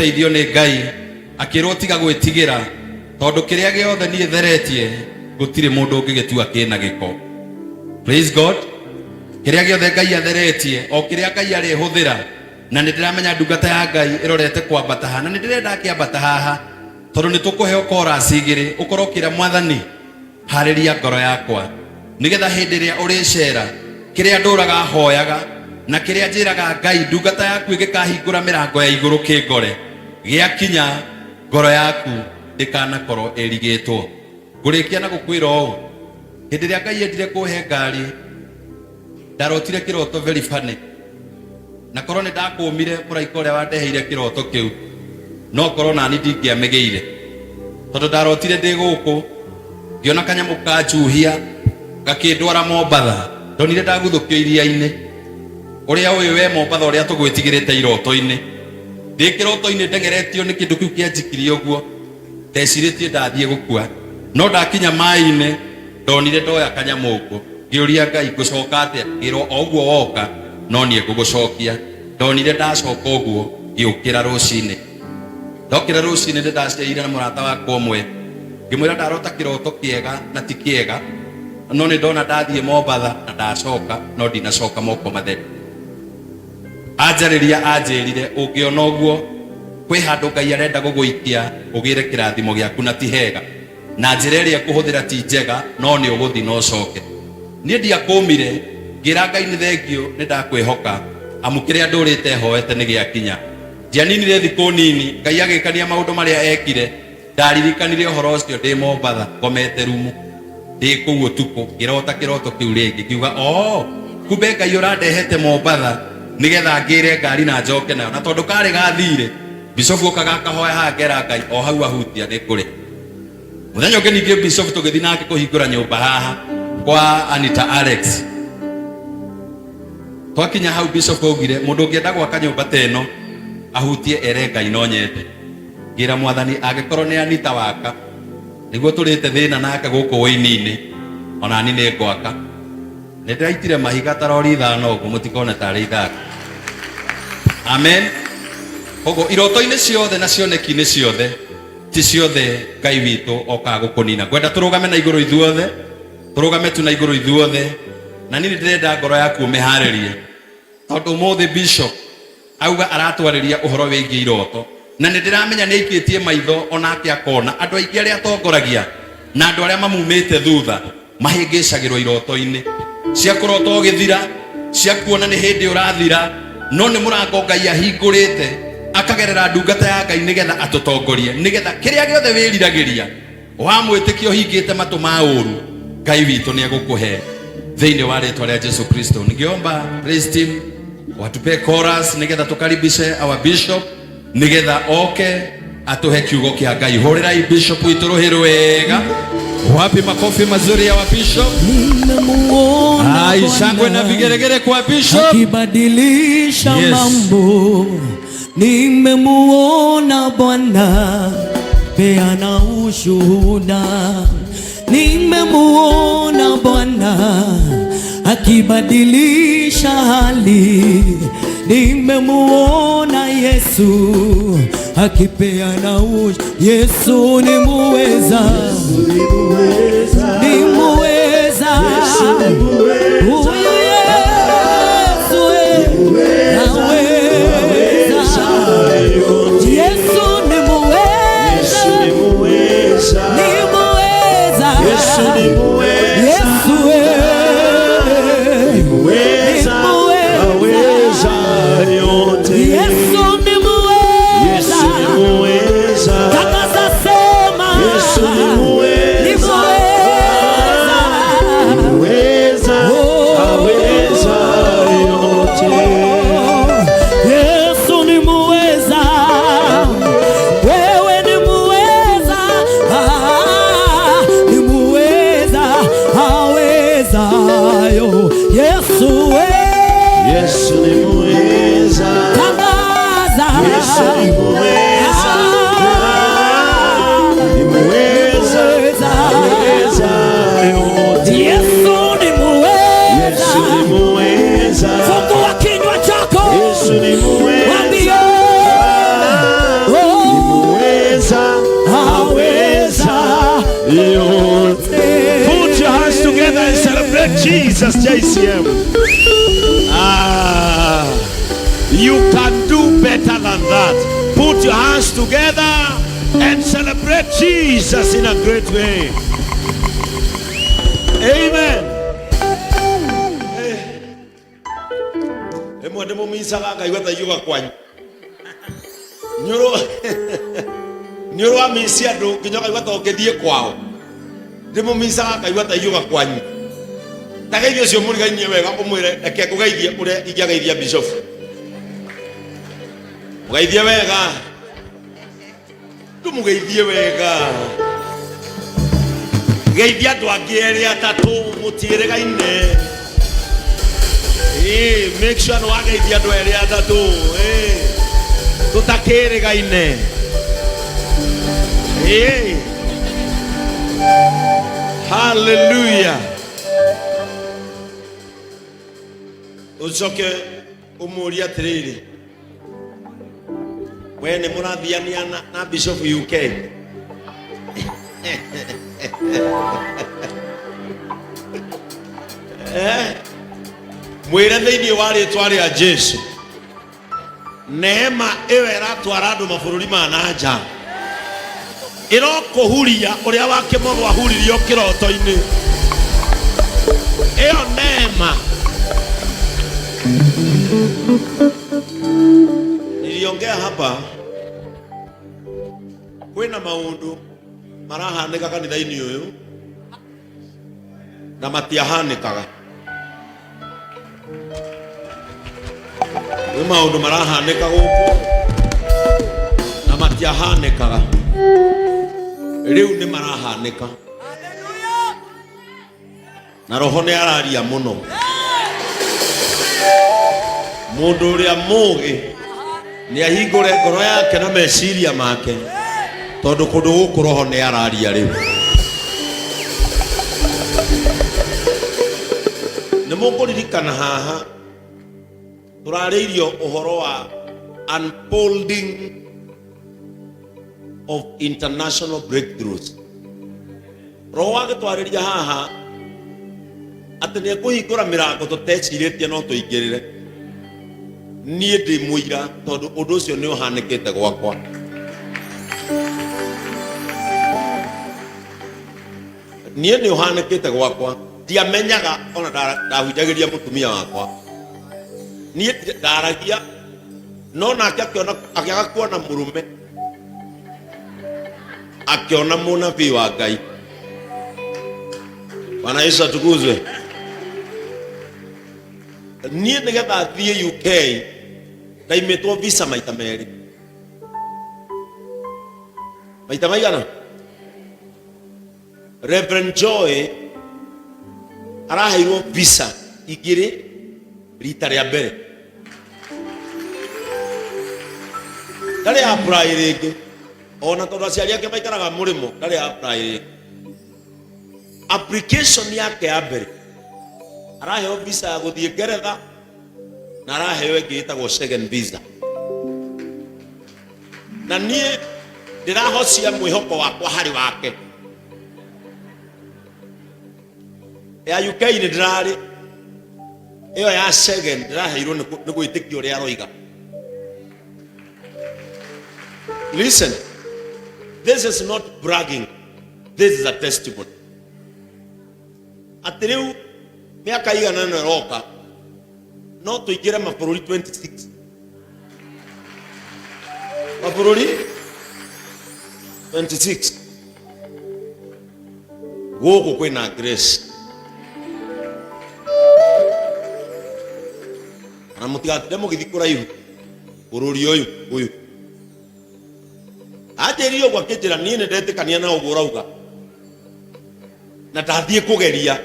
teithio nĩ Ngai akĩrwo tiga gwĩtigĩra tondũ kĩrĩa gĩothe niĩ theretie gũtirĩ mũndũ ũngĩgĩtua kĩna gĩko. Praise God. Kĩrĩa gĩothe Ngai atheretie o kĩrĩa Ngai arĩhũthĩra, na nĩndĩramenya ndungata ya Ngai ĩrorete kwambata haha, na nĩndĩrenda akĩambata haha tondũ nĩtũkũheo chorus igĩrĩ ũkorwo kĩra Mwathani harĩria ngoro yakwa, nĩgetha hĩndĩ ĩrĩa ũrĩcera kĩrĩa ndũraga hoyaga na kĩrĩa njĩraga Ngai ndungata yaku ĩgĩkahingũra mĩrango ya igũrũ kĩngore gĩakinya ngoro yaku ndĩkanakorwo ĩrigĩtwo. Ngũrĩkia na gũkwĩra ũũ, hĩndĩ ĩrĩa Ngai endire kũhe ngari ndarotire kĩroto very funny, na korwo nĩ ndakũmire mũraika ũrĩa wandeheire kĩroto kĩu no korwo nani ndingĩamĩgĩire, tondũ ndarotire ndĩ gũkũ ngĩona kanyamũ kanjuhia gakĩndwara Mombatha. Ndonire ndaguthũkio iria-inĩ, ũrĩa ũyũ we Mombatha ũrĩa tũgwĩtigĩrĩte iroto-inĩ. Ndĩ kĩroto-inĩ ndengeretio nĩ kĩndũ kĩu kĩanjikirie ũguo, ndecirĩtie ndathiĩ gũkua, no ndakinya maĩ-inĩ ndonire ndoya kanyamũ ũguo, ngĩũria Ngai ngũcoka atĩa? Ngĩrwo o ũguo woka no niĩ ngũgũcokia. Ndonire ndacoka ũguo ngĩũkĩra rũcinĩ. Ndokĩra rũcinĩ nĩndaciaire na mũrata wakwa ũmwe, ngĩmwĩra ndarota kĩroto kĩega na ti kĩega, no nĩ ndona ndathiĩ Mombatha na ndacoka no ndinacoka moko matheru. Anjarĩria anjĩrire ũngĩona ũguo kwĩ handũ Ngai arenda gũgũikia ũgĩre kĩrathimo gĩaku na ti hega, na njĩra ĩrĩa kũhũthĩra ti njega no nĩ ũgũthi no coke. Niĩ ndiakũmire, ngĩra Ngai nĩ thengio nĩ ndakwĩhoka amu kĩrĩa ndũrĩte hoete nĩ gĩakinya. Ndianinire thikũ nini Ngai agĩkania maũndũ marĩa ekire, ndaririkanire ũhoro ũcio ndĩ Mombatha ngomete rumu ndĩ kũu ũtukũ ngĩrota kĩroto kĩu rĩngĩ, ngiuga kumbe Ngai ũrandehete Mombatha nĩgetha ngĩre ngari na njoke nayo, na tondũ karĩ gathire Bishop oka gakahoya haha ngera Ngai o hau ahutia nĩ kũrĩ. Mũthenya ũngĩ ningĩ Bishop tũgĩthiĩ nake kũhingũra nyũmba haha kwa Anita Alex. Twakinya hau Bishop augire mũndũ ũngĩenda gwaka nyũmba ta ĩno ahutie ere Ngai no nyende. Ngĩra Mwathani angĩkorwo nĩ Anita waka nĩguo tũrĩte thĩna nake gũkũ wĩini-inĩ, ona ni nĩ ngwaka. Nĩndĩraitire mahiga ta rori ithano ũguo mũtikone tarĩ ithaka. Amen. Koguo iroto-inĩ ciothe na cioneki-inĩ ciothe ti ciothe Ngai witũ okaga gũkũnina. Ngwenda tũrũgame na igũrũ ithuothe, tũrũgame tu na igũrũ ithuothe, na niĩ ndĩrenda ngoro yaku ũmĩharĩrie tondũ ũmũthĩ Bishop auga aratwarĩria ũhoro wĩgiĩ iroto, na nĩndĩramenya nĩ aikĩtie maitho onake akona andũ aingĩ arĩa atongoragia na andũ arĩa mamumĩte thutha mahĩngĩcagĩrwo iroto-inĩ cia kũrota ũgĩthira, cia kuona nĩ hĩndĩ ũrathira, no nĩ mũrango Ngai ahingũrĩte akagerera ndungata ya Ngai nĩgetha atũtongorie, nĩgetha kĩrĩa gĩothe wĩriragĩria wamwĩtĩkia ũhingĩte matũ ma ũru Ngai witũ nĩ egũkũhe thĩinĩ wa rĩtwa rĩa Jesu Kristo. Ningeomba praise team watupe chorus nĩgetha tũkaribishe our Bishop nĩgetha oke atuhe kiugo kĩa Ngai. Hũrĩrai Bishop witũ rũhĩ rwega. Wapi makofi mazuri ya wa Bishop? Shangwe na vigeregere kwa Bishop. Akibadilisha mambo. Nimemuona Bwana peana ushuhuda. Nimemuona Bwana akibadilisha hali. Nimemuona Yesu akipeana ushuhuda. Yesu ni muweza, ni muweza, ni muweza. Huyu Yesu naweza. Yesu ni muweza, ni muweza, ni muweza. Yesu ni muweza, Yesu ni muweza, aweza yote. Yesu ni muweza, Yesu ni muweza. Takasa sema Yesu ni muweza, ni muweza, ni muweza. yote. Put your hands together and celebrate Jesus, JCM. You can do better than that. Put your hands together and celebrate Jesus in a great way. Amen. Demo minsaga kaiwata yuga kwanyu. Nyoro amisia ndo kinyoka kaiwata okethie kwao. Demo minsaga kaiwata yuga kwanyu. Tageithio cio muri gainye wega umwire eke kugeithia ure igiageithia bishop. Mugeithie wega. Tumugeithie wega. Geithia twakiere atatu mutire gaine. Make sure no ageithia ndo ere atatu. Tutakere gaine. Hallelujah. Ucoke umuria tiriri. Wene murathiania na Bishop UK. Mwire thiini wa ritwa ria Jesu. Neema iwe iratwara andu mabũrũri ma nanja. Irokuhuria uria wake mũrũ ahuririo kiroto-ini. Iyo neema. Niliongea hapa kwina maundu marahanika kanitha-ini uyu na matiahanikaga. Kwina maundu marahanika guku na matiahanikaga. Riu ni marahanika. Haleluya. Na roho ni araria muno. Mundu uria mugi ni ahingure ngoro yake na meciria make tondu kundu guku roho ni araria riu. Ni mukuririkana haha turariirio uhoro wa unfolding of international breakthroughs. Roho wake twariria haha ati ni kuhingura mirango tuteciritie no tuingirire. Nie ndi muira tondu undu ucio ni uhanikite gwakwa. Nie ni uhanikite gwakwa. Ndiamenyaga ona ndahunjagiria mutumia wakwa. Nie ndaragia no nake akiaga kuona murume. Akiona munabii wa Ngai. Bwana Yesu atukuzwe. Nie nigetha thie UK ndaimetwo visa maita meri. Maita maigana? Reverend Joy araheirwo visa igiri rita ria mbere. Ndari apply ringi. Ona tondu aciari ake maikaraga murimo ndari apply ringi. Application yake ya mbere araheo visa ya guthie Ngeretha na araheo ingi itagwo second visa. Na nie ndirahocia mwihoko wakwa hari wake. Ya UK ni ndirari iyo ya second ndiraheirwo ni gwitikio uria aroiga. Listen, this is not bragging, this is a testimony. Atriu miaka igana na roka no tuigire mabũrũri 26. Mabũrũri 26 guku kwina grace. Na mutigatire mugithikura ihu bũrũri uyu ajerio gwa kijira nie ndetikania na uguo rauga na ndathie kugeria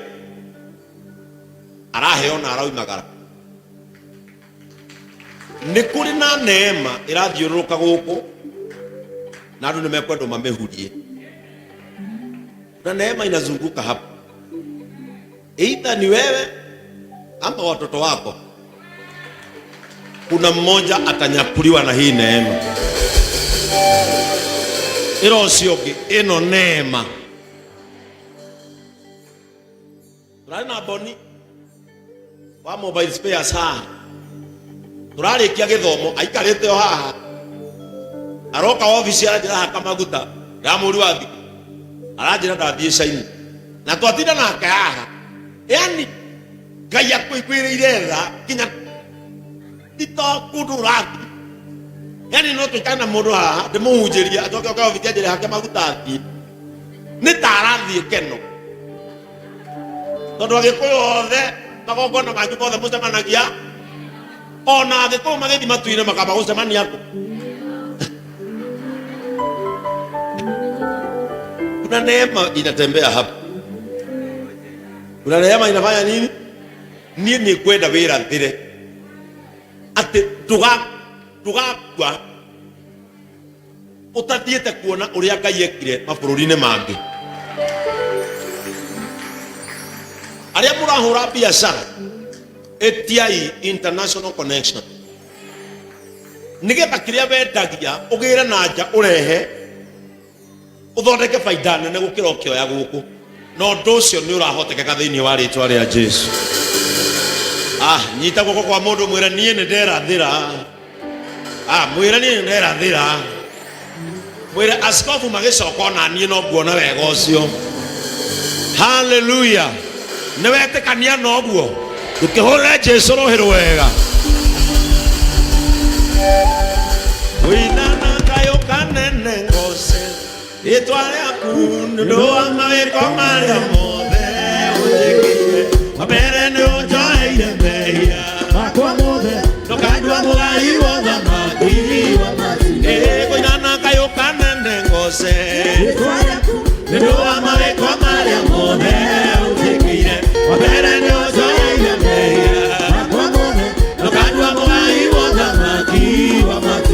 araheo na araumagara. Ni kuri na neema irathiururuka guku na andu nimekwenda mamehurie na neema inazunguka hapa. Either ni wewe ama watoto wako, kuna mmoja atanyakuliwa na hii neema. Ilo sioki ino neema na Boni wa mobile spares haha turarikia githomo aikarite o haha aroka office aranjira haka maguta ndamuri wa thiku aranjira ndathie China na twatinda nake haha yani Ngai akwĩkwĩrĩire tha kinya itokunduratti yani no tukana mundu haha ndimuhunjirie acoke oka office anjire hake maguta athie ni tarathie keno tondu agikuyu othe magongona manyu mothe mucemanagia ona agikuyu magithi matu-inĩ makamba gucemania ku kuna neema inatembea hapa, kuna neema inafanya nini? Nie ni kwenda wira thire ati tugakua utathiete kuona uria Ngai ekire mabũrũri-inĩ mangĩ. Aria murahura biashara etiai international connection nigetha kiria wendagia ugire na nja urehe uthondeke faida nene gukira ukioya guku no ndu ucio ni urahotekeka thiini wa ritwa ria Jesu. Nyita guko kwa mundu mwire nie ni nderathira mwire nie ni nderathira mwire askofu magicoka na nie no nguona wega ucio. Hallelujah. Newetekania noguo tukihore Jesu rohero wega winana kayo kanene ngose itware akunu ndo amaweko maria mothe ujikie mabere ne ujoire meya makwa mothe no kandwa mugai wotha mati winana kayo kanene ngose itware akunu ndo amaweko maria mothe wabere ujoire meya makwa mothe no kandwa mugai wotha mati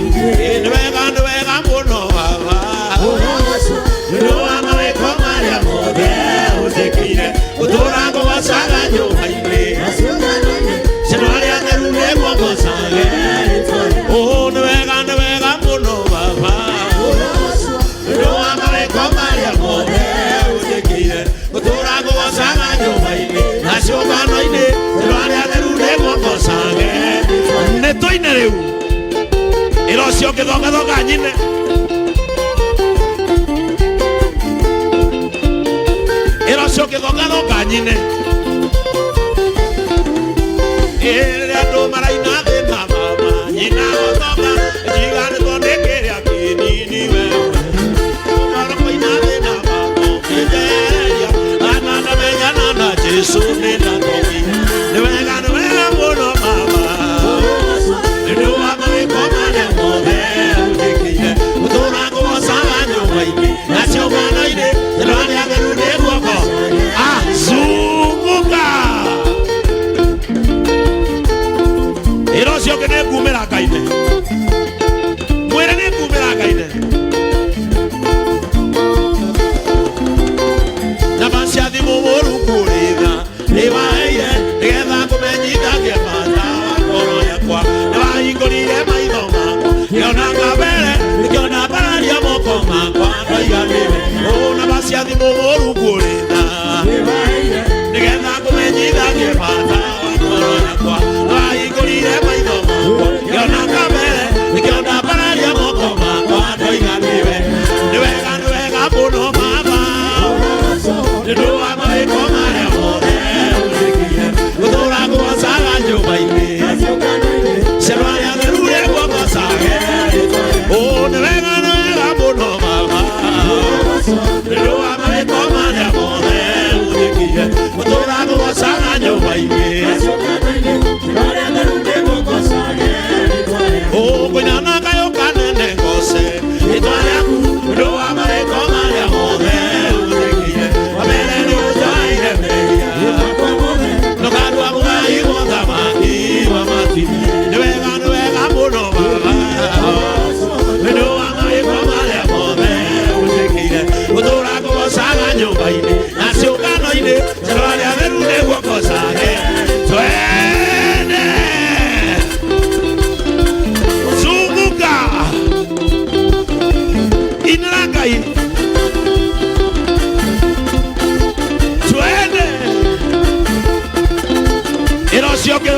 niwega muno baba ndo amaweko maria mothe utikire uturango wasaga nyumba-inĩ ciaria theru nĩguo ngocage niwega muno baba ndo amaweko maria mothe utikire uturango wasaga nyumba-inĩ na ciũngano-inĩ ciaria theru nĩguo ngocage nĩtũine rĩu irocio ngithongathonga nyine irocio ngithongathonga nyine ĩrĩa andũ maraina thĩna mama nyina gũthonga njiganĩtwo nĩ kĩrĩa kĩnini wewe ũmarũkoina thĩna mama ũkĩnjereria anandamenyana na Jesu nĩndathomi nĩwega mũno mama nĩndũ wamawĩko maria mothe ũtikire ũtũrango wasaga nyũmba-inĩ na ciũngano-inĩ ciaria theru nĩ guoko zunguka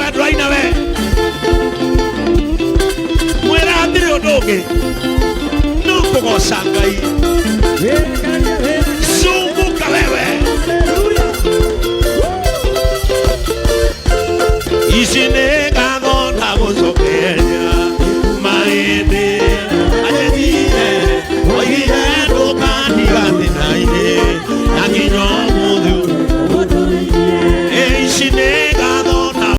we nduraina we mwera ndiri undu ungi no kugoca Ngai